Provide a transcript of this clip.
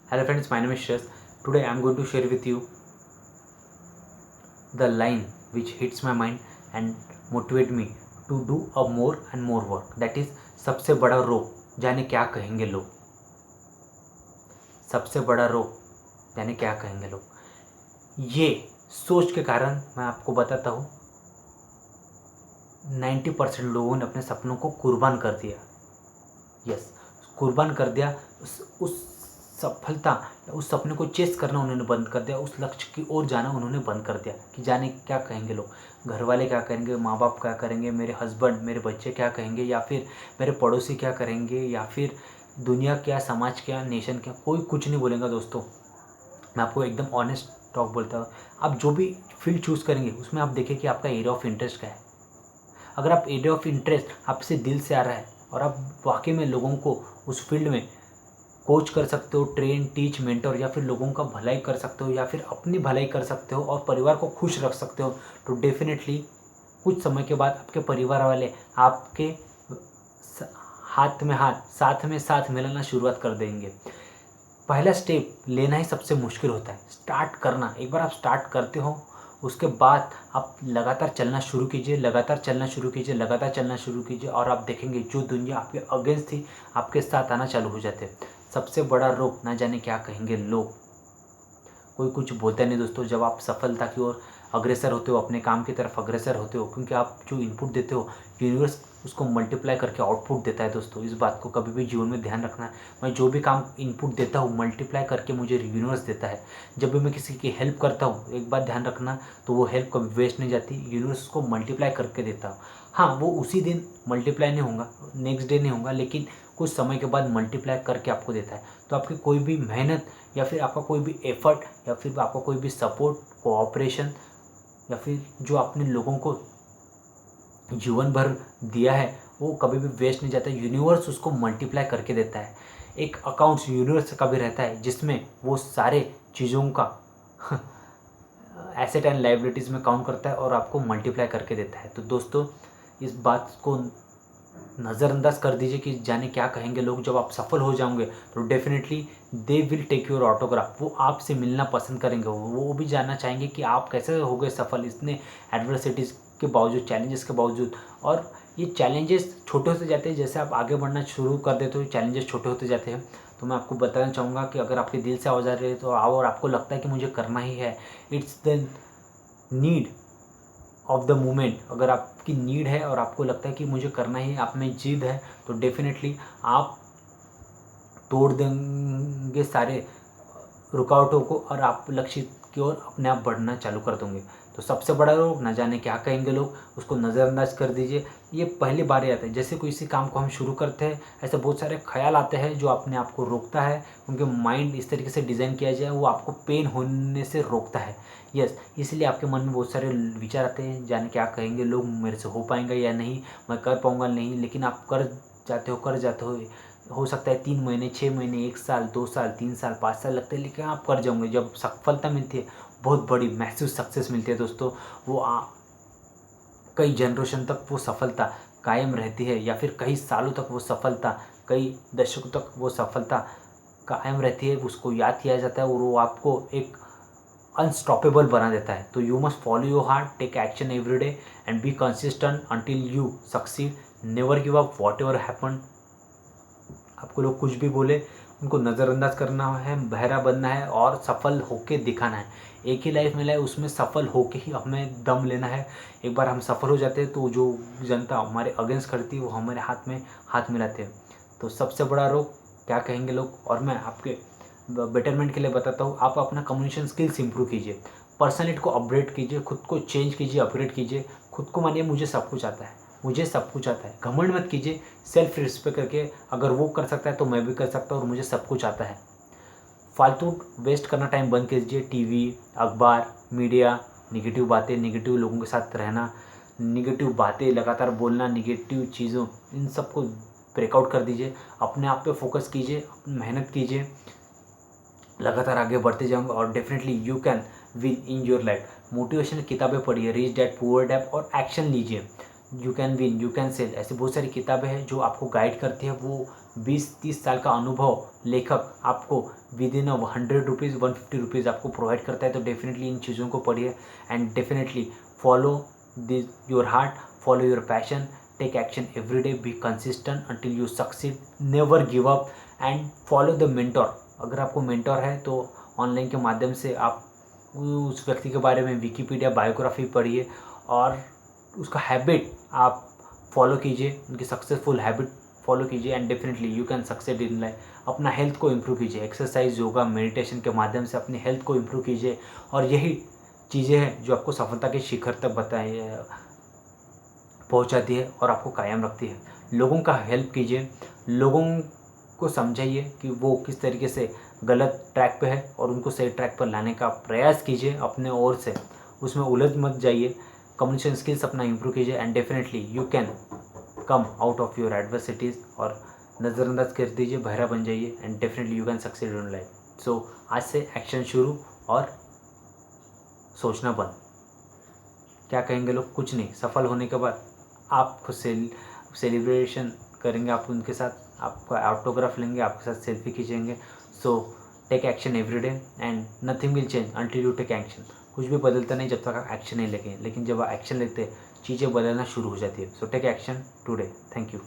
Hello friends, my name is Shreya. Today I am going to share with you the line which hits my mind and motivate me to do a more and more work. That is सबसे बड़ा रोग जाने क्या कहेंगे लोग. सबसे बड़ा रोग जाने क्या कहेंगे लोग. ये सोच के कारण मैं आपको बताता हूँ 90% लोगों ने अपने सपनों को कुर्बान कर दिया. यस, कुर्बान कर दिया. उस सफलता, उस सपने को चेस करना उन्होंने बंद कर दिया. उस लक्ष्य की ओर जाना उन्होंने बंद कर दिया कि जाने क्या कहेंगे लोग, घर वाले क्या करेंगे, माँ बाप क्या करेंगे, मेरे हस्बैंड, मेरे बच्चे क्या कहेंगे, या फिर मेरे पड़ोसी क्या करेंगे, या फिर दुनिया क्या, समाज क्या, नेशन क्या. कोई कुछ नहीं बोलेगा दोस्तों. मैं आपको एकदम ऑनेस्ट टॉक बोलता हूँ. आप जो भी फील्ड चूज़ करेंगे उसमें आप देखिए कि आपका एरिया ऑफ इंटरेस्ट क्या है. अगर आप एरिया ऑफ इंटरेस्ट आपसे दिल से आ रहा है और आप वाकई में लोगों को उस फील्ड में कोच कर सकते हो, ट्रेन, टीच, मेंटर, या फिर लोगों का भलाई कर सकते हो, या फिर अपनी भलाई कर सकते हो और परिवार को खुश रख सकते हो, तो डेफिनेटली कुछ समय के बाद आपके परिवार वाले आपके हाथ में हाथ, साथ में साथ मिलाना शुरुआत कर देंगे. पहला स्टेप लेना ही सबसे मुश्किल होता है, स्टार्ट करना. एक बार आप स्टार्ट करते हो उसके बाद आप लगातार चलना शुरू कीजिए, लगातार चलना शुरू कीजिए, लगातार चलना शुरू कीजिए, और आप देखेंगे जो दुनिया आपके अगेंस्ट थी आपके साथ आना चालू हो जाते. सबसे बड़ा रोग ना जाने क्या कहेंगे लोग. कोई कुछ बोलता नहीं दोस्तों. जब आप सफलता की ओर अग्रसर होते हो, अपने काम की तरफ अग्रसर होते हो, क्योंकि आप जो इनपुट देते हो यूनिवर्स उसको मल्टीप्लाई करके आउटपुट देता है दोस्तों. इस बात को कभी भी जीवन में ध्यान रखना है. मैं जो भी काम इनपुट देता हूँ मल्टीप्लाई करके मुझे यूनिवर्स देता है. जब भी मैं किसी की हेल्प करता हूँ, एक बात ध्यान रखना, तो वो हेल्प कभी वेस्ट नहीं जाती. यूनिवर्स उसको मल्टीप्लाई करके देता हूँ. हाँ, वो उसी दिन मल्टीप्लाई नहीं होगा, नेक्स्ट डे नहीं होगा, लेकिन कुछ समय के बाद मल्टीप्लाई करके आपको देता है. तो आपकी कोई भी मेहनत, या फिर आपका कोई भी एफर्ट, या फिर आपका कोई भी सपोर्ट, कोऑपरेशन, या फिर जो आपने लोगों को जीवन भर दिया है, वो कभी भी वेस्ट नहीं जाता. यूनिवर्स उसको मल्टीप्लाई करके देता है. एक अकाउंट्स यूनिवर्स का भी रहता है जिसमें वो सारे चीज़ों का एसेट एंड लाइबिलिटीज़ में काउंट करता है और आपको मल्टीप्लाई करके देता है. तो दोस्तों, इस बात को नज़रअंदाज कर दीजिए कि जाने क्या कहेंगे लोग. जब आप सफल हो जाओगे तो definitely they will take your autograph. वो आपसे मिलना पसंद करेंगे. वो भी जानना चाहेंगे कि आप कैसे हो गए सफल इतने एडवर्सिटीज़ के बावजूद, चैलेंजेस के बावजूद. और ये चैलेंजेस छोटे होते जाते हैं. जैसे आप आगे बढ़ना शुरू कर देते हो चैलेंजेस छोटे होते जाते हैं. तो मैं आपको बताना चाहूँगा कि अगर आपके दिल से आवाज़ आ रही है तो आओ, और आपको लगता है कि मुझे करना ही है, it's the need of the moment. अगर आपकी नीड है और आपको लगता है कि मुझे करना ही, आप में जिद है, तो डेफिनेटली आप तोड़ देंगे सारे रुकावटों को और आप लक्ष्य की ओर अपने आप बढ़ना चालू कर दोगे. तो सबसे बड़ा रोग ना जाने क्या कहेंगे लोग, उसको नज़रअंदाज कर दीजिए. ये पहली बार ही आता है. जैसे कोई इसी काम को हम शुरू करते हैं, ऐसे बहुत सारे ख्याल आते हैं जो अपने आप को रोकता है. उनके माइंड इस तरीके से डिज़ाइन किया जाए, वो आपको पेन होने से रोकता है. यस, इसलिए आपके मन में बहुत सारे विचार आते हैं, जाने क्या कहेंगे लोग, मेरे से हो पाएंगा या नहीं, मैं कर पाऊँगा नहीं. लेकिन आप कर जाते हो सकता है 3 महीने, 6 महीने, 1 साल, 2 साल, 3 साल, 5 साल लगते हैं, लेकिन आप कर जाओगे. जब सफलता मिलती है, बहुत बड़ी मैसिव सक्सेस मिलती है दोस्तों, वो कई जनरेशन तक वो सफलता कायम रहती है, या फिर कई सालों तक वो सफलता, कई दशकों तक वो सफलता कायम रहती है. उसको याद किया जाता है और वो आपको एक अनस्टॉपेबल बना देता है. तो you must follow your heart, take action every day and be consistent until you succeed. Never give up whatever happen. आपको लोग कुछ भी बोले उनको नज़रअंदाज करना है, बहरा बनना है और सफल होके दिखाना है. एक ही लाइफ मिला है, उसमें सफल होके ही हमें दम लेना है. एक बार हम सफल हो जाते हैं तो जो जनता हमारे अगेंस्ट करती है वो हमारे हाथ में हाथ मिलाते हैं. तो सबसे बड़ा रोग क्या कहेंगे लोग. और मैं आपके बेटरमेंट के लिए बताता हूँ, आप अपना कम्युनिकेशन स्किल्स इंप्रूव कीजिए, पर्सनैलिटी को अपग्रेड कीजिए, खुद को चेंज कीजिए, अपग्रेड कीजिए. खुद को मानिए मुझे सब कुछ आता है, मुझे सब कुछ आता है. घमंड मत कीजिए. सेल्फ रिस्पेक्ट करके, अगर वो कर सकता है तो मैं भी कर सकता हूँ और मुझे सब कुछ आता है. फालतू वेस्ट करना टाइम बंद कीजिए. टीवी, अखबार, मीडिया, निगेटिव बातें, निगेटिव लोगों के साथ रहना, निगेटिव बातें लगातार बोलना, निगेटिव चीज़ों, इन सबको ब्रेकआउट कर दीजिए. अपने आप पे फोकस कीजिए, मेहनत कीजिए, लगातार आगे बढ़ते जाऊँगा और definitely you can win in your life. Motivational किताबें पढ़िए, रिच डैड पुअर डैड, और एक्शन लीजिए. You can win, you can sell, ऐसी बहुत सारी किताबें हैं जो आपको गाइड करती है. वो 20-30 साल का अनुभव लेखक आपको विद इन 100 रुपीज़ 150 रुपीज़ आपको प्रोवाइड करता है। तो डेफिनेटली इन चीज़ों को पढ़िए and definitely follow this your heart, follow your passion, take action every day, be consistent until you succeed, never give up and follow the mentor. अगर आपको मेंटोर है तो ऑनलाइन के माध्यम से आप उस व्यक्ति के बारे में विकिपीडिया बायोग्राफी पढ़िए और उसका हैबिट आप फॉलो कीजिए, उनकी सक्सेसफुल हैबिट फॉलो कीजिए and definitely you can succeed in life. अपना हेल्थ को इम्प्रूव कीजिए, एक्सरसाइज, योगा, मेडिटेशन के माध्यम से अपनी हेल्थ को इम्प्रूव कीजिए और यही चीज़ें हैं जो आपको सफलता के शिखर तक पहुंचाती है और आपको कायम रखती है। लोगों का हेल्प कीजिए, लोगों को समझाइए कि वो किस तरीके से गलत ट्रैक पे है और उनको सही ट्रैक पर लाने का प्रयास कीजिए अपने ओर से, उसमें उलझ मत जाइए। कम्युनिकेशन स्किल्स अपना इम्प्रूव कीजिए and definitely you can come out of your adversities और नज़रअंदाज कर दीजिए, बहरा बन जाइए and definitely you can succeed in life. So आज से एक्शन शुरू और सोचना बंद। क्या कहेंगे लोग? कुछ नहीं, सफल होने के बाद आप खुद सेलिब्रेशन करेंगे, आप उनके साथ आपका ऑटोग्राफ लेंगे, आपके साथ सेल्फी खींचेंगे। So take action every day and nothing will change until you take action. कुछ भी बदलता नहीं जब तक आप एक्शन नहीं लेंगे, लेकिन जब आप एक्शन लेते हैं चीज़ें बदलना शुरू हो जाती है। So take action today. Thank you.